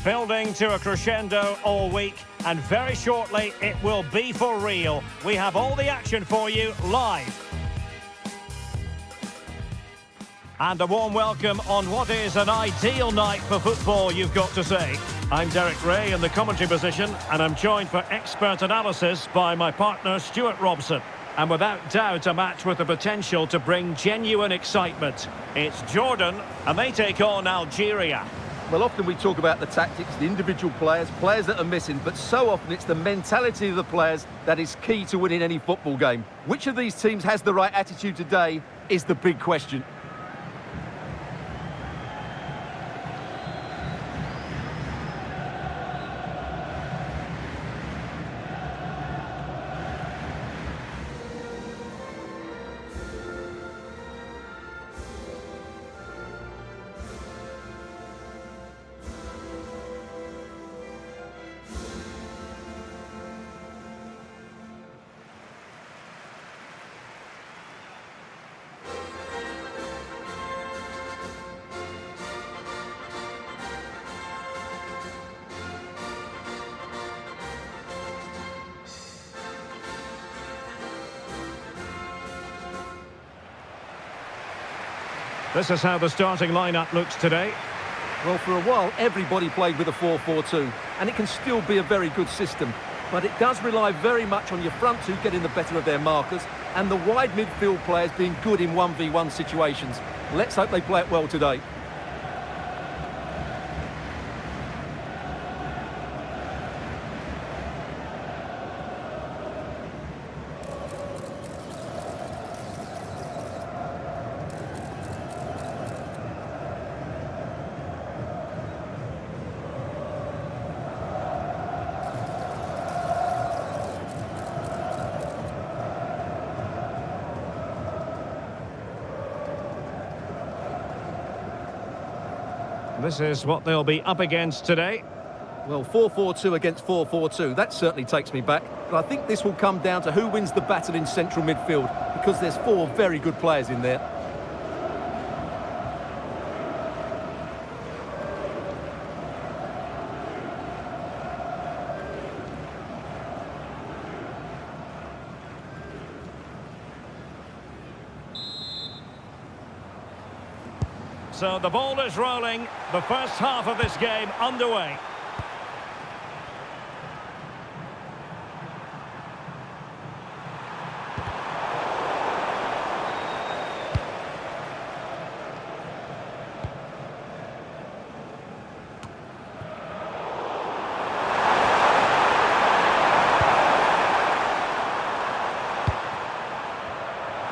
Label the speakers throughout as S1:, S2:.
S1: Building to a crescendo all week, and very shortly it will be for real. We have all the action for you live. And a warm welcome on what is an ideal night for football, you've got to say. I'm Derek Ray in the commentary position, and I'm joined for expert analysis by my partner Stuart Robson. And without doubt, a match with the potential to bring genuine excitement. It's Jordan, and they take on Algeria.
S2: Well, often we talk about the tactics, the individual players that are missing, but so often it's the mentality of the players that is key to winning any football game. Which of these teams has the right attitude today is the big question.
S1: This is how the starting lineup looks today.
S2: Well, for a while, everybody played with a 4-4-2, and it can still be a very good system. But it does rely very much on your front two getting the better of their markers, and the wide midfield players being good in 1v1 situations. Let's hope they play it well today.
S1: This is what they'll be up against today.
S2: Well, 4-4-2 against 4-4-2, that certainly takes me back. But I think this will come down to who wins the battle in central midfield, because there's four very good players in there.
S1: So the ball is rolling, the first half of this game underway.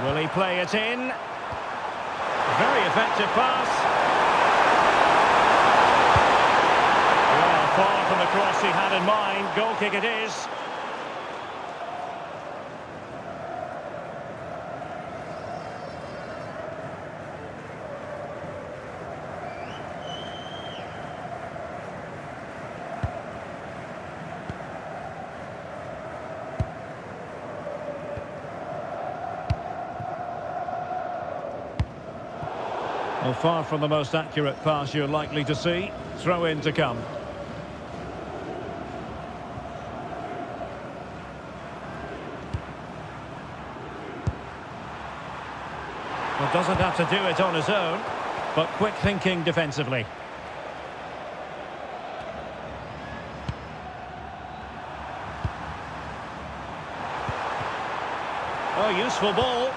S1: Will he play it in? Very effective pass. Well, far from the cross he had in mind. Goal kick it is. Well, far from the most accurate pass you're likely to see. Throw in to come. Well, doesn't have to do it on his own, but quick thinking defensively. Oh, useful ball.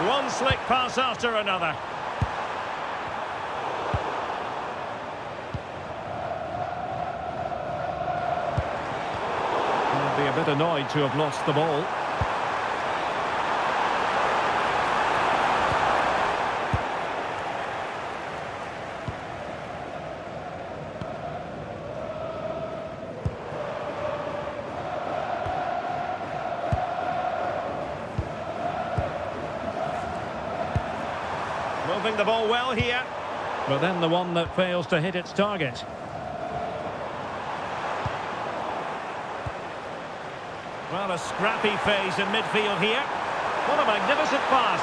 S1: One slick pass after another. He'll be a bit annoyed to have lost the ball. Moving the ball well here, but then the one that fails to hit its target. Well, a scrappy phase in midfield here. What a magnificent pass.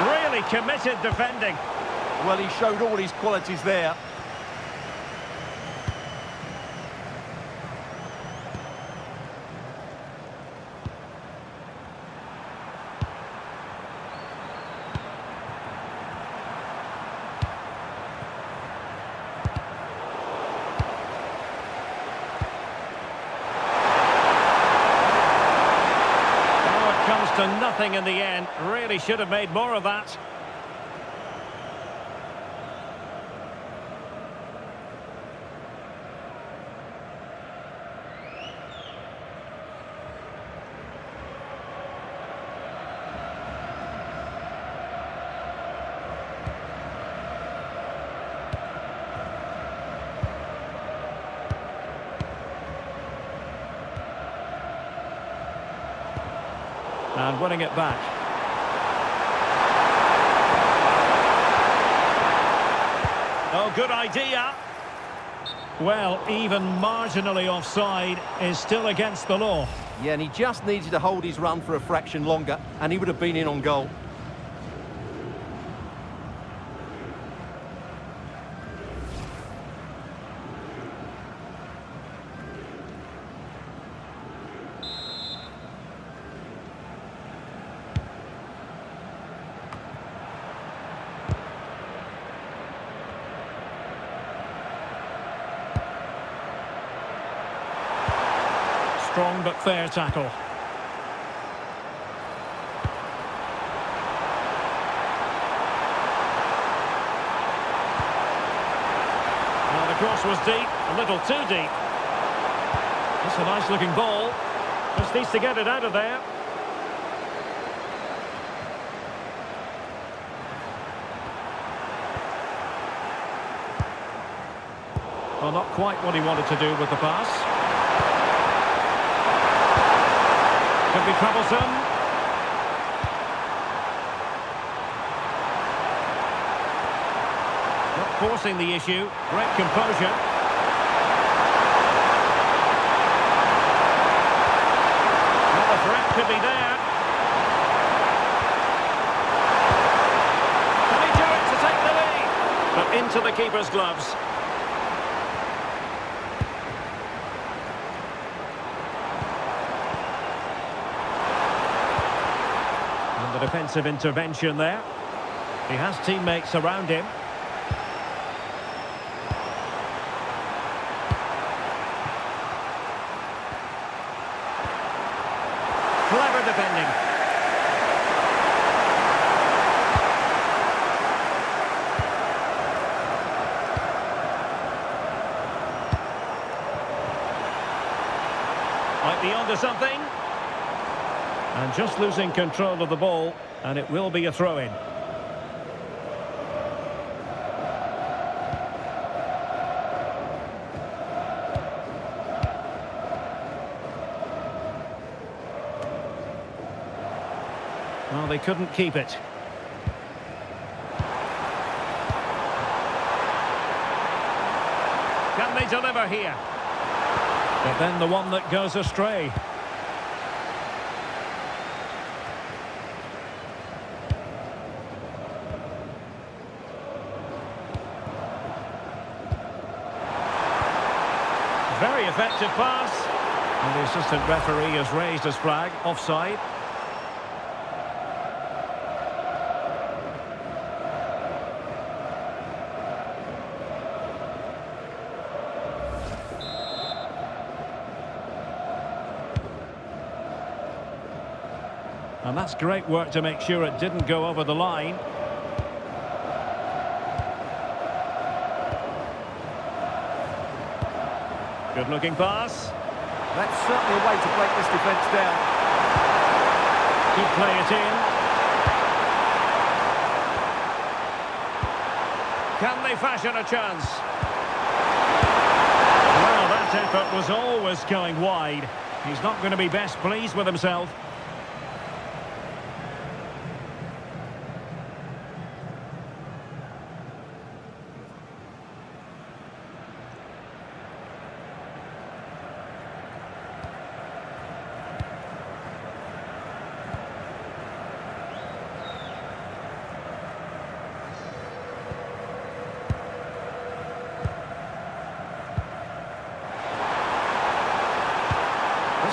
S1: Really committed defending.
S2: Well, he showed all his qualities there.
S1: Comes to nothing in the end. Really should have made more of that. And winning it back. Oh, good idea. Well, even marginally offside is still against the law.
S2: Yeah, and he just needed to hold his run for a fraction longer, and he would have been in on goal.
S1: Strong but fair tackle. Now the cross was deep, a little too deep. That's a nice looking ball. Just needs to get it out of there. Well, not quite what he wanted to do with the pass. Could be troublesome. Not forcing the issue. Great composure. Well, the threat could be there. Can he do it to take the lead? But into the keeper's gloves. Defensive intervention there. He has teammates around him. Clever defending. Might be onto something. And just losing control of the ball, and it will be a throw-in. Well, they couldn't keep it. Can they deliver here? But then the one that goes astray. Very effective pass. And the assistant referee has raised his flag, offside. And that's great work to make sure it didn't go over the line. Good-looking pass.
S2: That's certainly a way to break this defence down.
S1: Could play it in. Can they fashion a chance? Well, that effort was always going wide. He's not going to be best pleased with himself.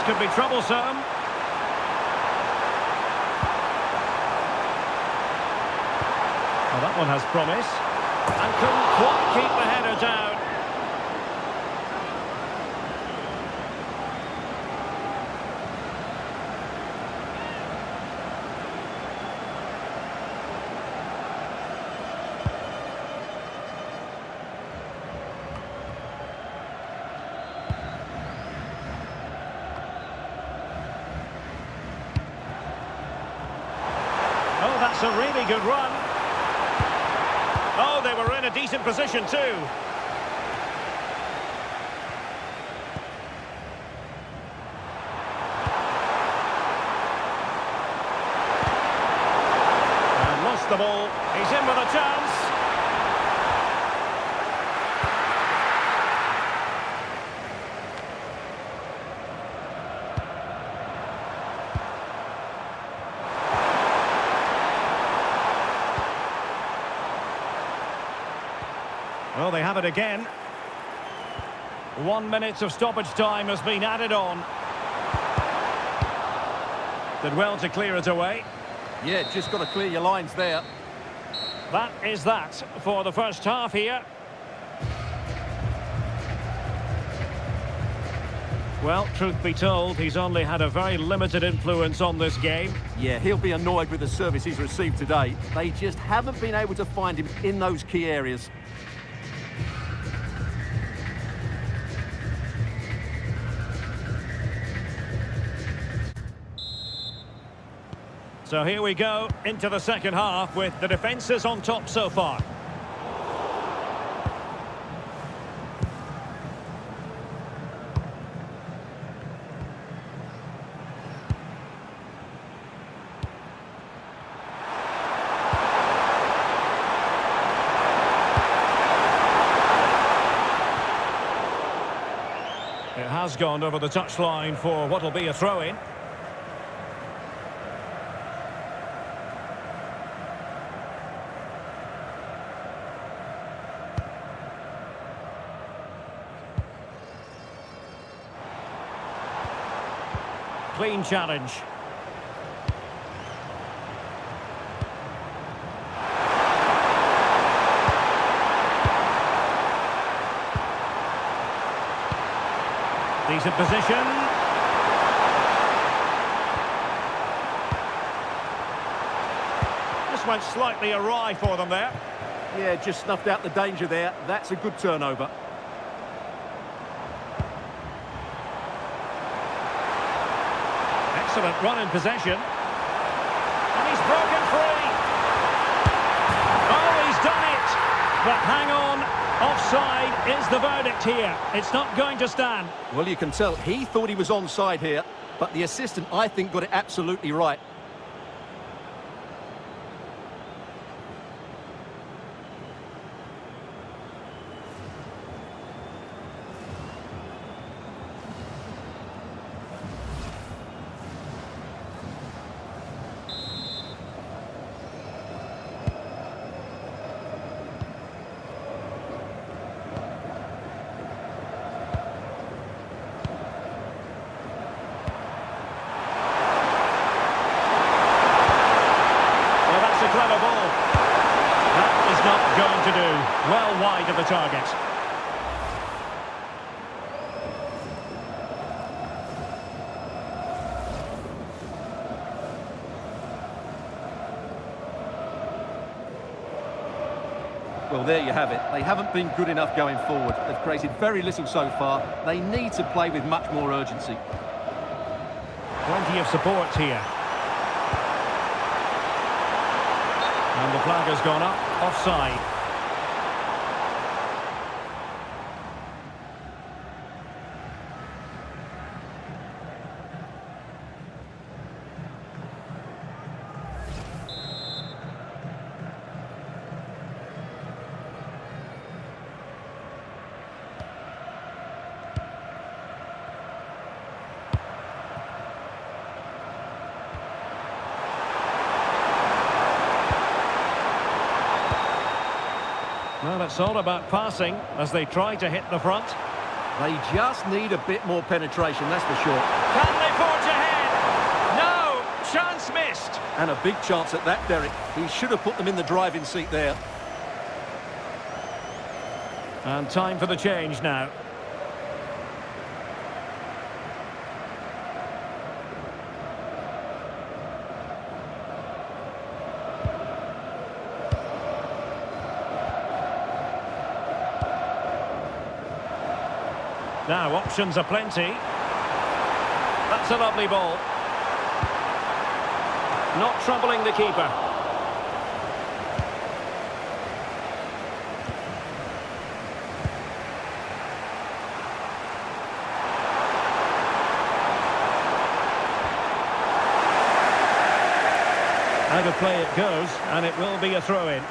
S1: could be troublesome. Well, that one has promise. And couldn't quite keep the header down. Oh, that's a really good run. Oh, they were in a decent position too. And lost the ball. He's in with a chance. Well, they have it again. 1 minute of stoppage time has been added on. Did well to clear it away.
S2: Yeah, just got to clear your lines there.
S1: That is that for the first half here. Well, truth be told, he's only had a very limited influence on this game.
S2: Yeah, he'll be annoyed with the service he's received today. They just haven't been able to find him in those key areas.
S1: So here we go into the second half with the defences on top so far. It has gone over the touchline for what will be a throw-in. Clean challenge. Decent position. This went slightly awry for them there.
S2: Yeah, just snuffed out the danger there. That's a good turnover.
S1: Excellent run in possession. And he's broken free. Oh, he's done it. But hang on. Offside is the verdict here. It's not going to stand.
S2: Well, you can tell he thought he was onside here, but the assistant, I think, got it absolutely right.
S1: Clever ball. That is not going to do. Well wide of the target.
S2: Well, there you have it. They haven't been good enough going forward. They've created very little so far. They need to play with much more urgency.
S1: Plenty of support here. And the flag has gone up, offside. Well, it's all about passing as they try to hit the front.
S2: They just need a bit more penetration, that's for sure.
S1: Can they forge ahead? No! Chance missed!
S2: And a big chance at that, Derek. He should have put them in the driving seat there.
S1: And time for the change now. Now, options are plenty. That's a lovely ball. Not troubling the keeper. Out of play it goes, and it will be a throw-in.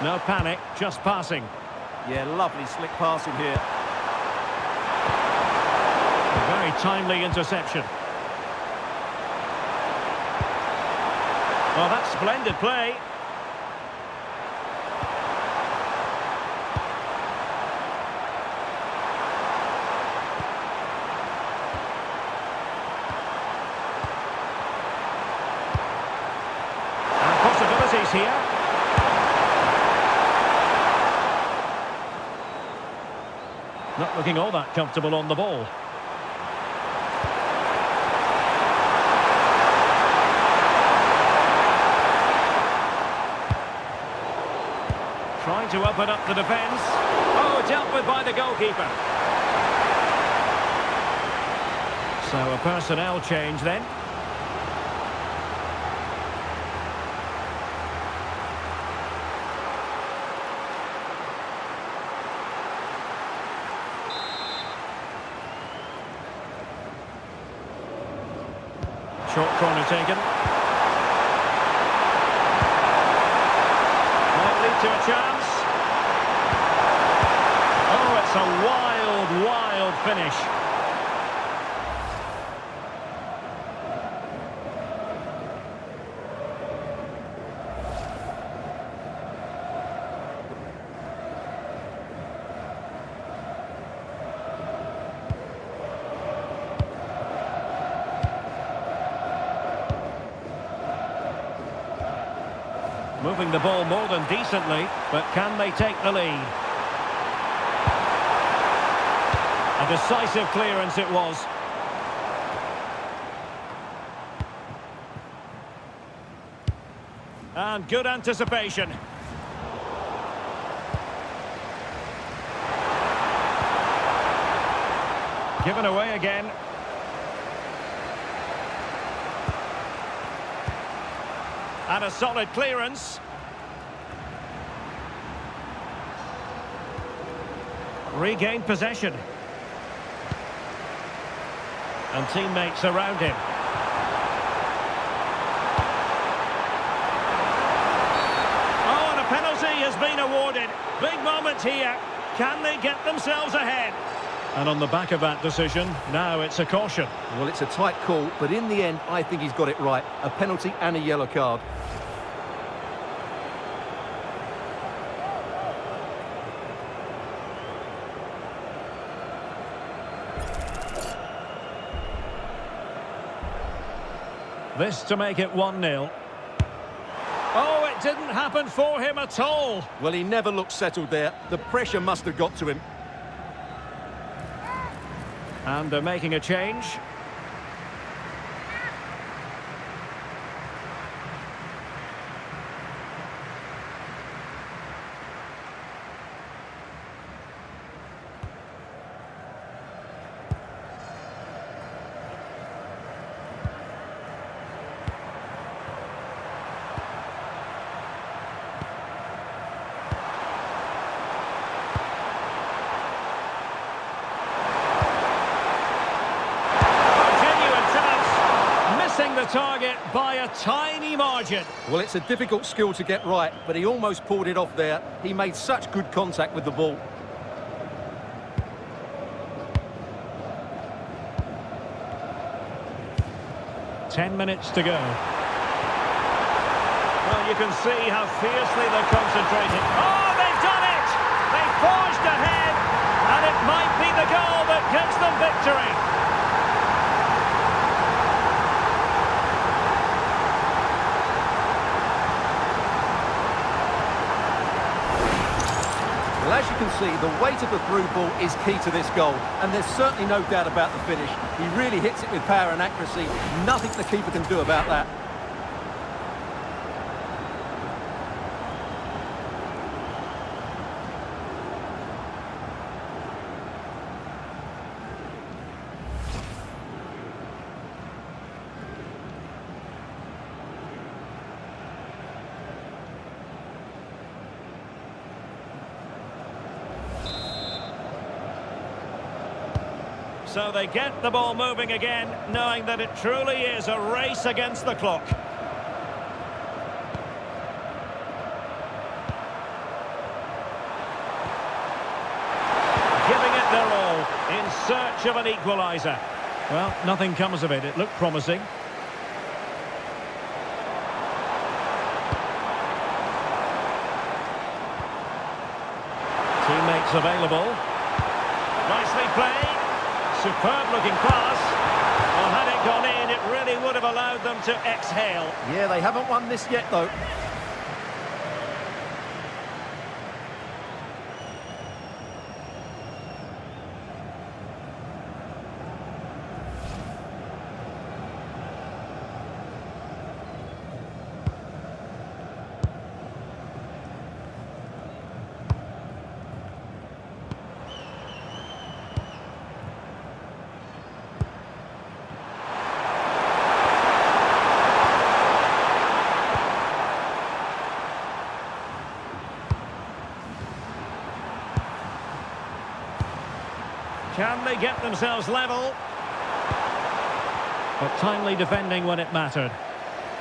S1: No panic, just passing.
S2: Yeah, lovely slick passing here.
S1: A very timely interception. Well, that's splendid play. And possibilities here. Not looking all that comfortable on the ball. Trying to open up the defence. Oh, dealt with by the goalkeeper. So a personnel change then. Short corner taken. Might lead to a chance. Oh, it's a wild, wild finish. Moving the ball more than decently, but can they take the lead? A decisive clearance it was. And good anticipation. Given away again. And a solid clearance. Regained possession. And teammates around him. Oh, and a penalty has been awarded. Big moment here. Can they get themselves ahead? And on the back of that decision, now it's a caution.
S2: Well, it's a tight call, but in the end, I think he's got it right. A penalty and a yellow card.
S1: This to make it 1-0. Oh, it didn't happen for him at all.
S2: Well, he never looked settled there. The pressure must have got to him.
S1: And they're making a change. The target, by a tiny margin.
S2: Well, it's a difficult skill to get right, but he almost pulled it off there. He made such good contact with the ball.
S1: Ten minutes to go. Well, you can see how fiercely they're concentrating. Oh, they've done it! They've forged ahead, and it might be the goal that gives them victory.
S2: Well, as you can see, the weight of the through ball is key to this goal, and there's certainly no doubt about the finish. He really hits it with power and accuracy. Nothing the keeper can do about that.
S1: So they get the ball moving again, knowing that it truly is a race against the clock. Giving it their all, in search of an equaliser. Well, nothing comes of it. It looked promising. Teammates available. Nicely played. Superb looking pass. Well, had it gone in, it really would have allowed them to exhale.
S2: Yeah, they haven't won this yet, though.
S1: Can they get themselves level? But timely defending when it mattered.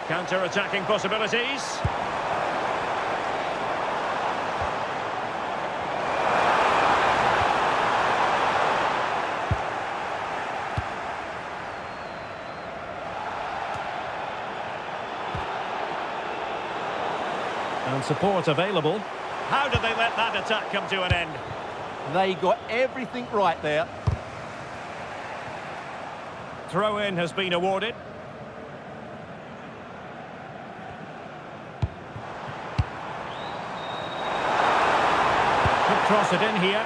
S1: Counter-attacking possibilities. And support available. How did they let that attack come to an end?
S2: They got everything right there.
S1: Throw-in has been awarded. Could cross it in here.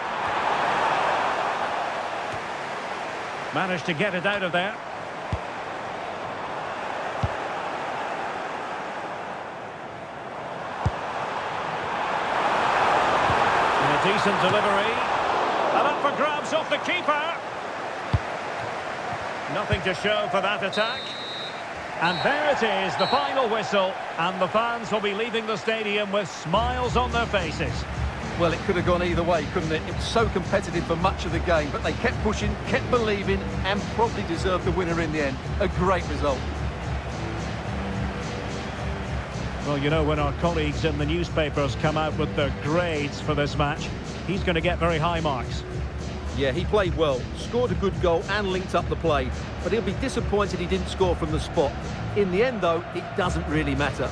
S1: Managed to get it out of there. And a decent delivery. And up for grabs off the keeper. Nothing to show for that attack. And there it is, the final whistle. And the fans will be leaving the stadium with smiles on their faces.
S2: Well, it could have gone either way, couldn't it? It was so competitive for much of the game, but they kept pushing, kept believing, and probably deserved the winner in the end. A great result.
S1: Well, you know, when our colleagues in the newspapers come out with their grades for this match, he's going to get very high marks.
S2: Yeah, he played well, scored a good goal and linked up the play, but he'll be disappointed he didn't score from the spot. In the end, though, it doesn't really matter.